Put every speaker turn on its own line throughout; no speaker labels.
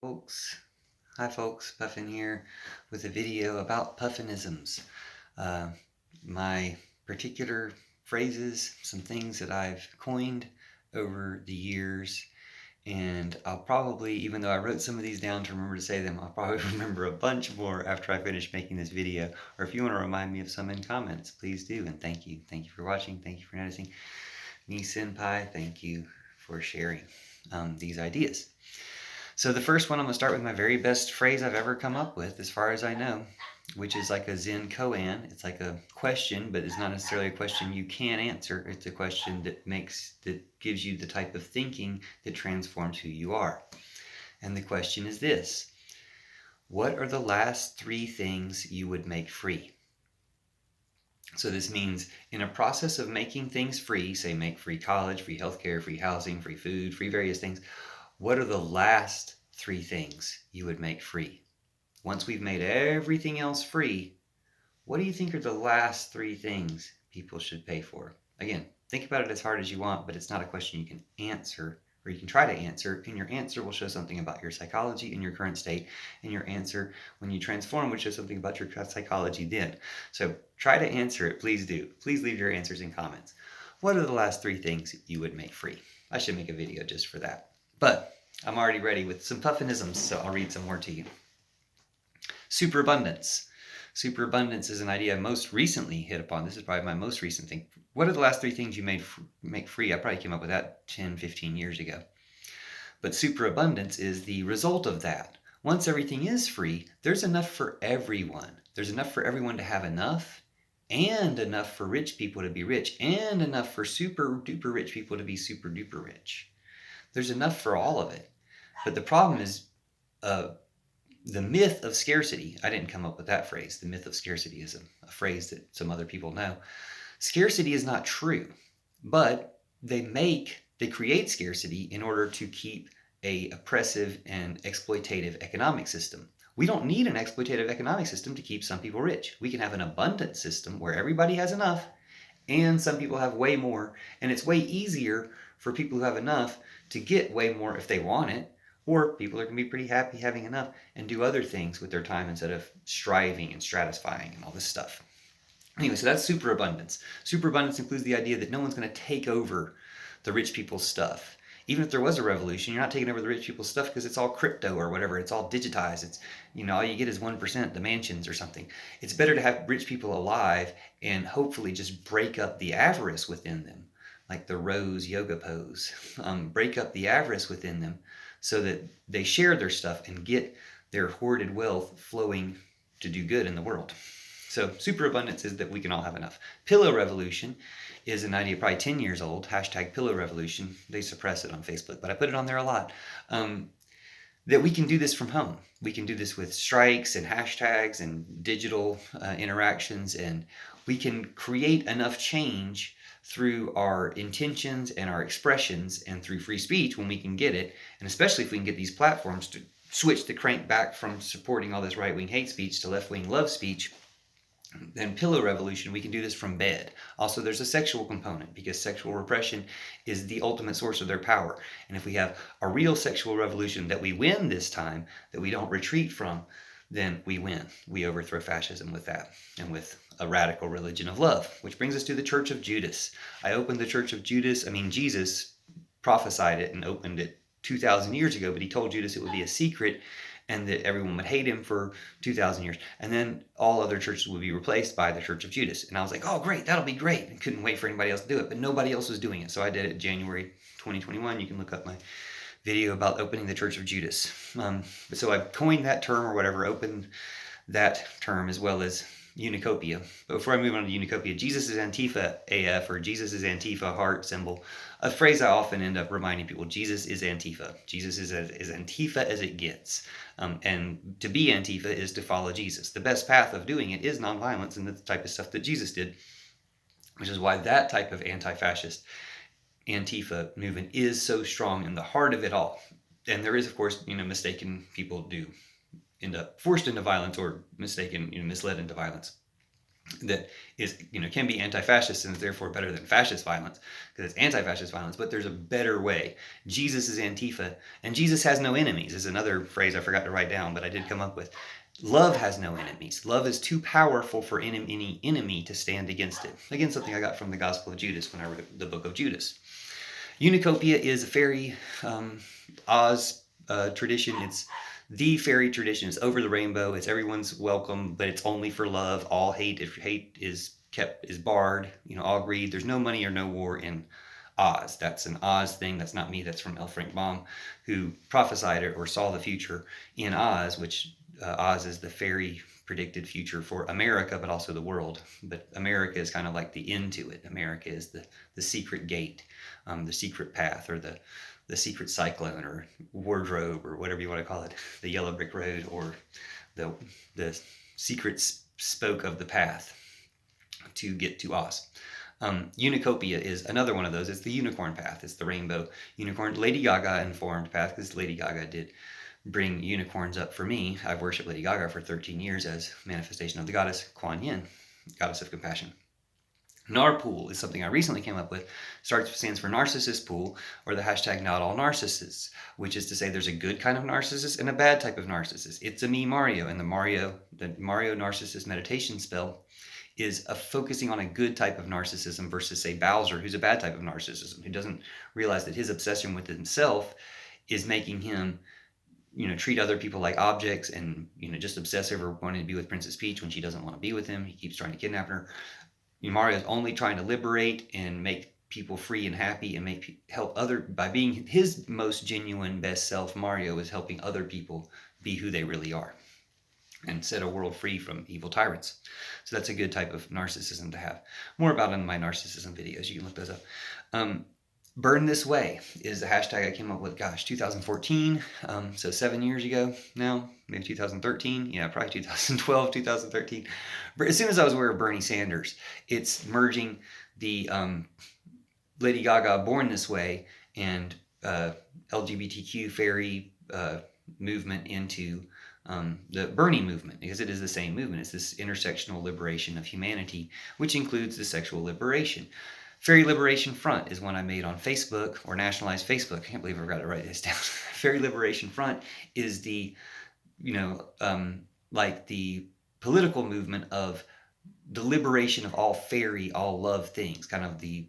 Folks, hi folks, Puffin here with a video about Puffinisms. Uh, my particular phrases, some things that I've coined over the years, and I'll probably, even though I wrote some of these down to remember to say them, I'll probably remember a bunch more after I finish making this video. Or if you want to remind me of some in comments, please do, and thank you. Thank you for watching, thank you for noticing. Me Senpai, thank you for sharing these ideas. So the first one, I'm going to start with my very best phrase I've ever come up with, as far as I know, which is like a Zen koan. It's like a question, but it's not necessarily a question you can answer. It's a question that gives you the type of thinking that transforms who you are. And the question is this: what are the last 3 things you would make free? So this means in a process of making things free, say make free college, free healthcare, free housing, free food, free various things, what are the last 3 things you would make free? Once we've made everything else free, what do you think are the last 3 things people should pay for? Again, think about it as hard as you want, but it's not a question you can answer, or you can try to answer, and your answer will show something about your psychology in your current state, and your answer when you transform will show something about your psychology then. So try to answer it, please do. Please leave your answers in comments. What are the last 3 things you would make free? I should make a video just for that. But I'm already ready with some Puffinisms, so I'll read some more to you. Superabundance. Superabundance is an idea I most recently hit upon. This is probably my most recent thing. What are the last 3 things you make free? I probably came up with that 10, 15 years ago. But superabundance is the result of that. Once everything is free, there's enough for everyone. There's enough for everyone to have enough, and enough for rich people to be rich, and enough for super duper rich people to be super duper rich. There's enough for all of it. But the problem is the myth of scarcity. I didn't come up with that phrase. The myth of scarcity is a phrase that some other people know. Scarcity is not true, but they create scarcity in order to keep a oppressive and exploitative economic system. We don't need an exploitative economic system to keep some people rich. We can have an abundant system where everybody has enough and some people have way more, and it's way easier for people who have enough to get way more if they want it, or people are going to be pretty happy having enough and do other things with their time instead of striving and stratifying and all this stuff. Anyway, so that's superabundance. Superabundance includes the idea that no one's going to take over the rich people's stuff. Even if there was a revolution, you're not taking over the rich people's stuff because it's all crypto or whatever. It's all digitized. It's, all you get is 1%, the mansions or something. It's better to have rich people alive and hopefully just break up the avarice within them, like the rose yoga pose. Break up the avarice within them so that they share their stuff and get their hoarded wealth flowing to do good in the world. So superabundance is that we can all have enough. Pillow revolution is an idea probably 10 years old, hashtag pillow revolution. They suppress it on Facebook, but I put it on there a lot. That we can do this from home. We can do this with strikes and hashtags and digital interactions, and we can create enough change through our intentions and our expressions and through free speech when we can get it, and especially if we can get these platforms to switch the crank back from supporting all this right-wing hate speech to left-wing love speech. Then pillow revolution, we can do this from bed. Also, there's a sexual component because sexual repression is the ultimate source of their power. And if we have a real sexual revolution that we win this time, that we don't retreat from, then we win. We overthrow fascism with that and with a radical religion of love, which brings us to the Church of Judas. I opened the Church of Judas. Jesus prophesied it and opened it 2,000 years ago, but he told Judas it would be a secret and that everyone would hate him for 2,000 years. And then all other churches would be replaced by the Church of Judas. And I was like, oh, great, that'll be great. I couldn't wait for anybody else to do it, but nobody else was doing it. So I did it January 2021. You can look up my video about opening the Church of Judas. So I coined that term or whatever, opened that term as well as Unicopia. But before I move on to Unicopia, Jesus is Antifa AF, or Jesus is Antifa heart symbol, a phrase I often end up reminding people. Jesus is Antifa. Jesus is as Antifa as it gets. And to be Antifa is to follow Jesus. The best path of doing it is nonviolence and the type of stuff that Jesus did, which is why that type of anti-fascist Antifa movement is so strong in the heart of it all. And there is, of course, mistaken people do end up forced into violence or mistaken, misled into violence. that is, can be anti-fascist and is therefore better than fascist violence because it's anti-fascist violence, but there's a better way. Jesus is Antifa, and Jesus has no enemies is another phrase I forgot to write down, but I did come up with. Love has no enemies. Love is too powerful for any enemy to stand against it. Again, something I got from the Gospel of Judas when I wrote the book of Judas. Unicopia is a fairy Oz tradition. It's the fairy tradition. It's over the rainbow. It's everyone's welcome, but it's only for love. All hate, if hate is barred. All greed. There's no money or no war in Oz. That's an Oz thing. That's not me. That's from L. Frank Baum, who prophesied it or saw the future in Oz, which Oz is the fairy predicted future for America, but also the world. But America is kind of like the end to it. America is the secret gate, the secret path, or the secret cyclone, or wardrobe, or whatever you want to call it, the yellow brick road, or the secret spoke of the path to get to Oz. Unicopia is another one of those. It's the unicorn path. It's the rainbow unicorn. Lady Gaga informed path, because Lady Gaga did bring unicorns up for me. I've worshipped Lady Gaga for 13 years as manifestation of the goddess Kuan Yin, goddess of compassion. Narpool is something I recently came up with. Stands for narcissist pool, or the hashtag not all narcissists, which is to say there's a good kind of narcissist and a bad type of narcissist. It's a me Mario, and the Mario narcissist meditation spell is focusing on a good type of narcissism versus, say, Bowser, who's a bad type of narcissism, who doesn't realize that his obsession with himself is making him treat other people like objects, and just obsess over wanting to be with Princess Peach when she doesn't want to be with him. He keeps trying to kidnap her. Mario's only trying to liberate and make people free and happy, and help by being his most genuine best self. Mario is helping other people be who they really are and set a world free from evil tyrants. So that's a good type of narcissism to have. More about in my narcissism videos. You can look those up. Burn This Way is the hashtag I came up with, 2014, so 7 years ago now, maybe 2013, probably 2012, 2013. But as soon as I was aware of Bernie Sanders, it's merging the Lady Gaga Born This Way and LGBTQ fairy movement into the Bernie movement, because it is the same movement. It's this intersectional liberation of humanity, which includes the sexual liberation. Fairy Liberation Front is one I made on Facebook, or Nationalized Facebook. I can't believe I forgot to write this down. Fairy Liberation Front is the, like the political movement of the liberation of all fairy, all love things, kind of the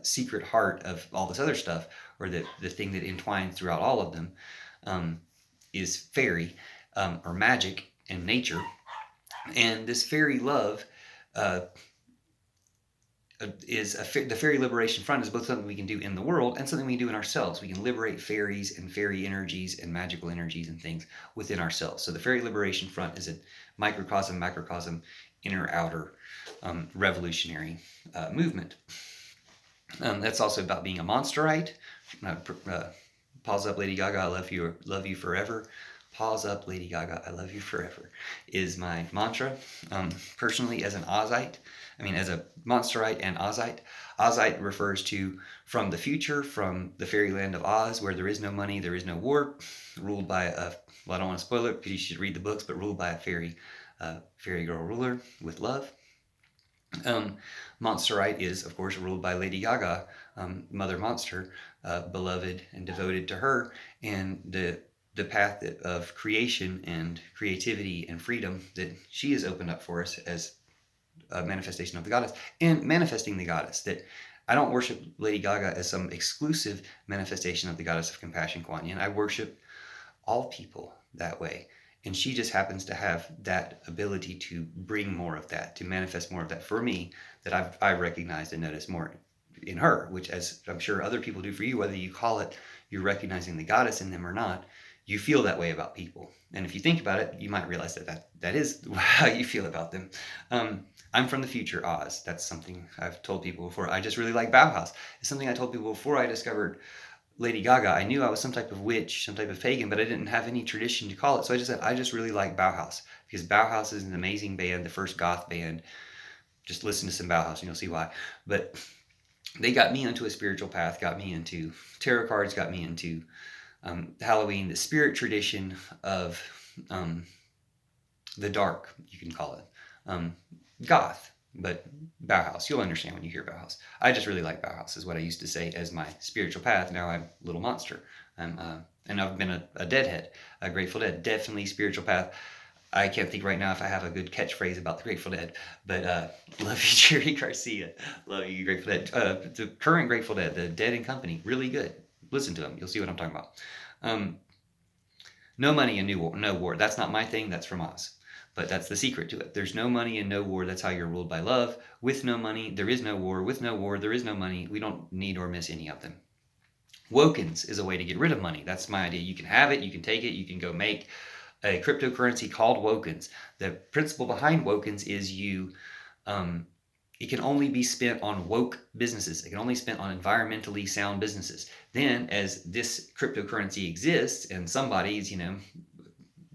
secret heart of all this other stuff, or the thing that entwines throughout all of them is fairy, or magic and nature. And this fairy love the Fairy Liberation Front is both something we can do in the world and something we can do in ourselves. We can liberate fairies and fairy energies and magical energies and things within ourselves. So the Fairy Liberation Front is a microcosm, macrocosm, inner, outer revolutionary movement. That's also about being a monsterite. Pause up, Lady Gaga, I love you forever. Pause up, Lady Gaga, I love you forever is my mantra. Personally, as an Ozite, as a monsterite and Ozite. Ozite refers to from the future, from the fairyland of Oz, where there is no money, there is no war, ruled by I don't want to spoil it because you should read the books, but ruled by a fairy girl ruler with love. Monsterite is, of course, ruled by Lady Gaga, Mother Monster, beloved and devoted to her, and the path of creation and creativity and freedom that she has opened up for us as a manifestation of the goddess, and manifesting the goddess. That I don't worship Lady Gaga as some exclusive manifestation of the goddess of compassion, Kuan Yin. I worship all people that way, and she just happens to have that ability to bring more of that, to manifest more of that for me, that I've recognized and noticed more in her, which, as I'm sure other people do for you, whether you call it you're recognizing the goddess in them or not, you feel that way about people. And if you think about it, you might realize that is how you feel about them. I'm from the future, Oz. That's something I've told people before. I just really like Bauhaus. It's something I told people before I discovered Lady Gaga. I knew I was some type of witch, some type of pagan, but I didn't have any tradition to call it. So I just said, I just really like Bauhaus, because Bauhaus is an amazing band, the first goth band. Just listen to some Bauhaus and you'll see why. But they got me onto a spiritual path, got me into tarot cards, got me into Halloween, the spirit tradition of the dark, you can call it. Goth, but Bauhaus, you'll understand when you hear Bauhaus. I just really like Bauhaus, is what I used to say as my spiritual path. Now I'm Little Monster. And I've been a Deadhead, a Grateful Dead, definitely spiritual path. I can't think right now if I have a good catchphrase about the Grateful Dead, but love you, Jerry Garcia. Love you, Grateful Dead. The current Grateful Dead, the Dead and Company, really good. Listen to them. You'll see what I'm talking about. No money and no war. That's not my thing. That's from Oz. But that's the secret to it. There's no money and no war. That's how you're ruled by love. With no money, there is no war. With no war, there is no money. We don't need or miss any of them. Wokens is a way to get rid of money. That's my idea. You can have it. You can take it. You can go make a cryptocurrency called Wokens. The principle behind Wokens is it can only be spent on woke businesses. It can only be spent on environmentally sound businesses. Then, as this cryptocurrency exists and somebody's,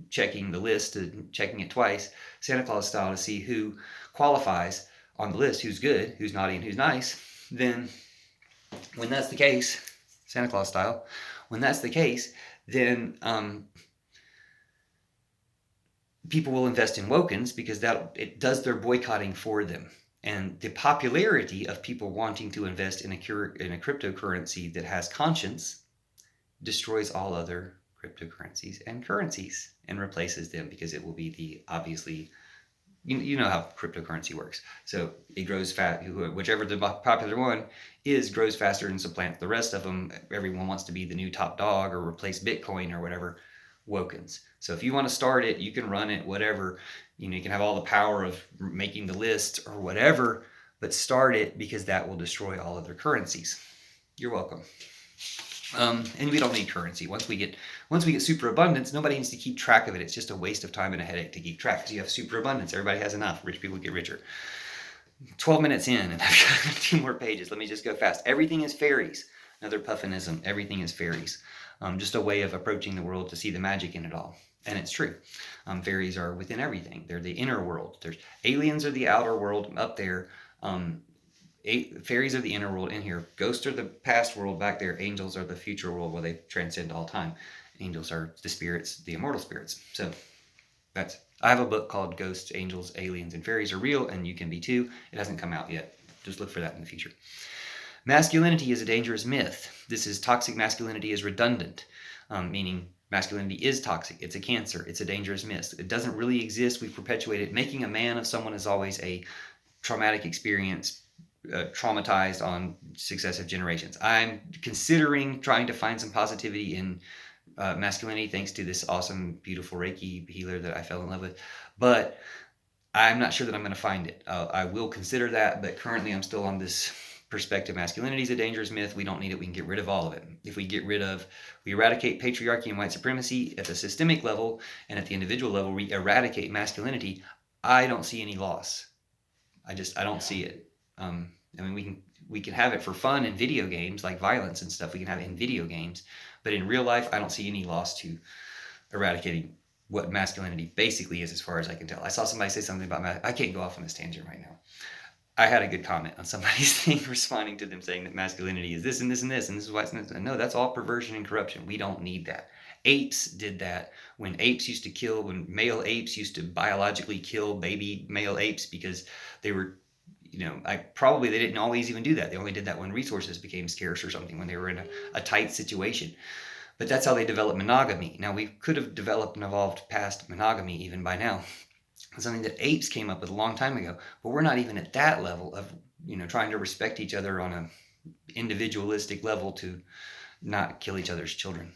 checking the list, checking it twice, Santa Claus style, to see who qualifies on the list, who's good, who's naughty, and who's nice, then when that's the case, Santa Claus style, when that's the case, then people will invest in Wokens because it does their boycotting for them. And the popularity of people wanting to invest in a cryptocurrency that has conscience destroys all other cryptocurrencies and currencies and replaces them, because it will be the obviously, you know how cryptocurrency works. So it grows fast. Whichever the popular one is grows faster and supplants the rest of them. Everyone wants to be the new top dog or replace Bitcoin or whatever. Wokens. So if you want to start it, you can run it, whatever. You can have all the power of making the list or whatever, but start it, because that will destroy all other currencies. You're welcome. And we don't need currency. Once we get superabundance, nobody needs to keep track of it. It's just a waste of time and a headache to keep track, because you have superabundance. Everybody has enough. Rich people get richer. 12 minutes in, and I've got 2 more pages. Let me just go fast. Everything is fairies. Another Puffinism. Everything is fairies. Just a way of approaching the world to see the magic in it all. And it's true. Fairies are within everything. They're the inner world. Aliens are the outer world up there. Fairies are the inner world in here. Ghosts are the past world back there. Angels are the future world where they transcend all time. Angels are the spirits, the immortal spirits. So I have a book called Ghosts, Angels, Aliens, and Fairies Are Real, and You Can Be Too. It hasn't come out yet. Just look for that in the future. Masculinity is a dangerous myth. This is toxic masculinity is redundant, meaning masculinity is toxic. It's a cancer. It's a dangerous myth. It doesn't really exist. We've perpetuated. Making a man of someone is always a traumatic experience, traumatized on successive generations. I'm considering trying to find some positivity in masculinity, thanks to this awesome, beautiful Reiki healer that I fell in love with. But I'm not sure that I'm going to find it. I will consider that, but currently I'm still on this perspective. Masculinity is a dangerous myth. We don't need it. We can get rid of all of it. If we eradicate patriarchy and white supremacy at the systemic level, and at the individual level, we eradicate masculinity, I don't see any loss. I don't see it. I mean, we can have it for fun in video games, like violence and stuff. We can have it in video games, but in real life, I don't see any loss to eradicating what masculinity basically is, as far as I can tell. I saw somebody say something about I can't go off on this tangent right now. I had a good comment on somebody's thing, responding to them saying that masculinity is this and this and this, and this is why it's not. No, that's all perversion and corruption. We don't need that. Apes did that when male apes used to biologically kill baby male apes because they were, they didn't always even do that. They only did that when resources became scarce or something, when they were in a tight situation. But that's how they developed monogamy. Now, we could have developed and evolved past monogamy even by now. Something that apes came up with a long time ago, but we're not even at that level of, trying to respect each other on a individualistic level to not kill each other's children.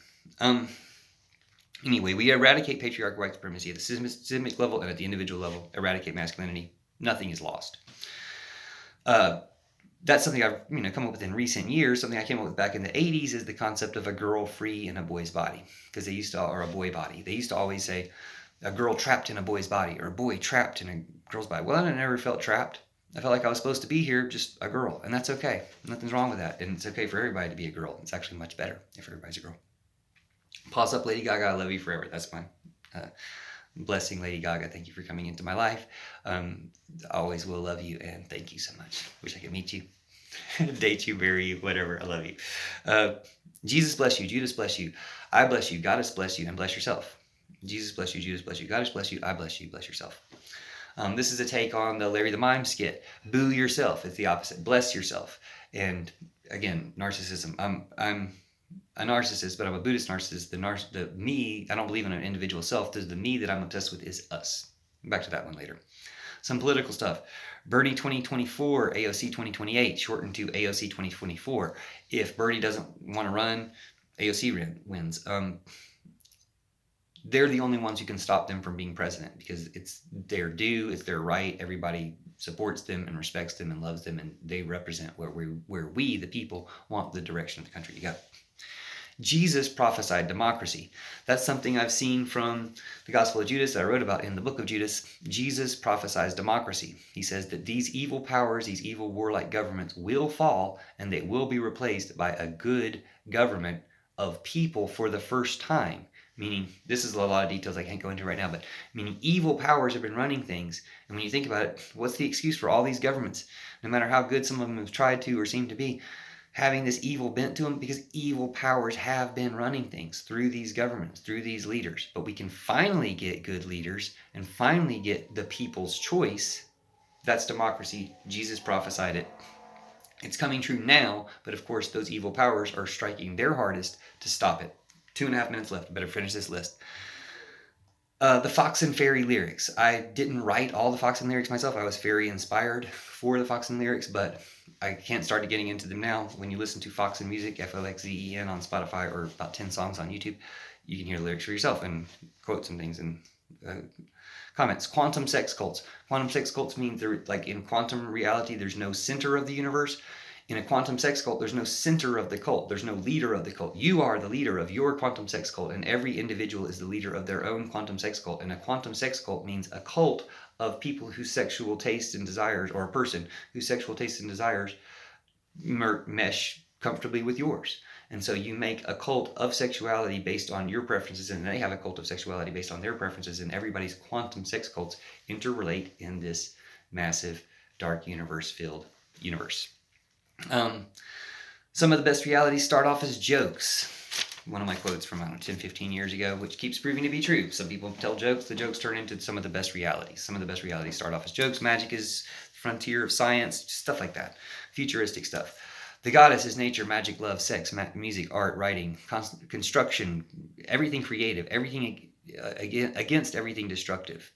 Anyway, we eradicate patriarchal white supremacy at the systemic level and at the individual level, eradicate masculinity. Nothing is lost. That's something I've come up with in recent years. Something I came up with back in the 80s is the concept of a girl free in a boy's body, because or a boy body. They used to always say, a girl trapped in a boy's body, or a boy trapped in a girl's body. Well, I never felt trapped. I felt like I was supposed to be here, just a girl, and that's okay. Nothing's wrong with that, and it's okay for everybody to be a girl. It's actually much better if everybody's a girl. Pause up, Lady Gaga. I love you forever. That's my blessing, Lady Gaga. Thank you for coming into my life. Always will love you, and thank you so much. Wish I could meet you, date you, marry you, whatever. I love you. Jesus bless you. Judas bless you. I bless you. Goddess bless you, and bless yourself. Jesus bless you, Judas bless you, Goddess bless you, I bless you, bless yourself. This is a take on the Larry the Mime skit. Boo yourself. It's the opposite. Bless yourself. And again, narcissism. I'm a narcissist, but I'm a Buddhist narcissist. The me, I don't believe in an individual self. The me that I'm obsessed with is us. Back to that one later. Some political stuff. Bernie 2024, AOC 2028, shortened to AOC 2024. If Bernie doesn't want to run, AOC wins. They're the only ones who can stop them from being president, because it's their due, it's their right. Everybody supports them and respects them and loves them, and they represent where we, the people, want the direction of the country to go. Jesus prophesied democracy. That's something I've seen from the Gospel of Judas that I wrote about in the book of Judas. Jesus prophesies democracy. He says that these evil powers, these evil warlike governments will fall, and they will be replaced by a good government of people for the first time. Meaning, this is a lot of details I can't go into right now, but meaning evil powers have been running things. And when you think about it, what's the excuse for all these governments? No matter how good some of them have tried to or seem to be, having this evil bent to them, because evil powers have been running things through these governments, through these leaders. But we can finally get good leaders and finally get the people's choice. That's democracy. Jesus prophesied it. It's coming true now, but of course those evil powers are striking their hardest to stop it. 2.5 minutes left. I better finish this list. The Fox and Fairy lyrics. I didn't write all the Fox and lyrics myself. I was very inspired for the Fox and lyrics, but I can't start getting into them now. When you listen to Fox and Music, FLXZEN on Spotify, or about 10 songs on YouTube, you can hear the lyrics for yourself and quotes and things and comments. Quantum sex cults. Quantum sex cults mean they're like in quantum reality, there's no center of the universe. In a quantum sex cult, there's no center of the cult. There's no leader of the cult. You are the leader of your quantum sex cult, and every individual is the leader of their own quantum sex cult. And a quantum sex cult means a cult of people whose sexual tastes and desires, or a person whose sexual tastes and desires mesh comfortably with yours. And so you make a cult of sexuality based on your preferences, and they have a cult of sexuality based on their preferences, and everybody's quantum sex cults interrelate in this massive, dark universe-filled universe. Some of the best realities start off as jokes. One of my quotes from, 10, 15 years ago, which keeps proving to be true. Some people tell jokes, the jokes turn into some of the best realities. Some of the best realities start off as jokes. Magic is the frontier of science, stuff like that. Futuristic stuff. The goddess is nature, magic, love, sex, music, art, writing, construction, everything creative, everything against everything destructive.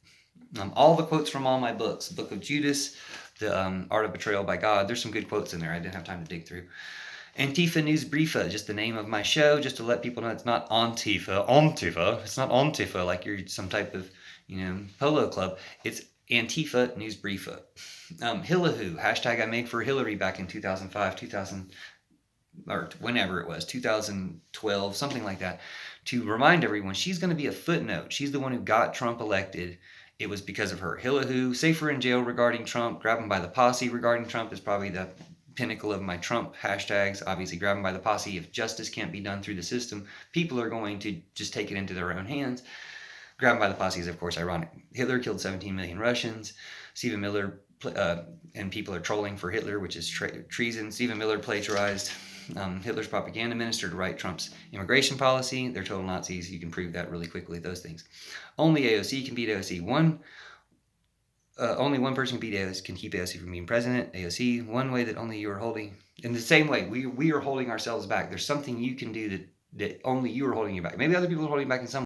All the quotes from all my books, the Book of Judas, the Art of Betrayal by God. There's some good quotes in there. I didn't have time to dig through. Antifa News Briefa, just the name of my show, just to let people know it's not Antifa. It's not Antifa like you're some type of, polo club. It's Antifa News Briefa. Hillahoo, hashtag I made for Hillary back in 2005, or whenever it was, 2012, something like that, to remind everyone she's going to be a footnote. She's the one who got Trump elected. It was because of her. Hillahoo, safer in jail regarding Trump, grab him by the posse regarding Trump is probably the pinnacle of my Trump hashtags. Obviously, grab him by the posse. If justice can't be done through the system, people are going to just take it into their own hands. Grab him by the posse is, of course, ironic. Hitler killed 17 million Russians. Stephen Miller, and people are trolling for Hitler, which is treason. Stephen Miller plagiarized Hitler's propaganda minister to write Trump's immigration policy. They're total Nazis. You can prove that really quickly, those things. Only AOC can beat AOC. Only one person can keep AOC from being president. AOC, one way that only you are holding. In the same way, we are holding ourselves back. There's something you can do that only you are holding you back. Maybe other people are holding you back in some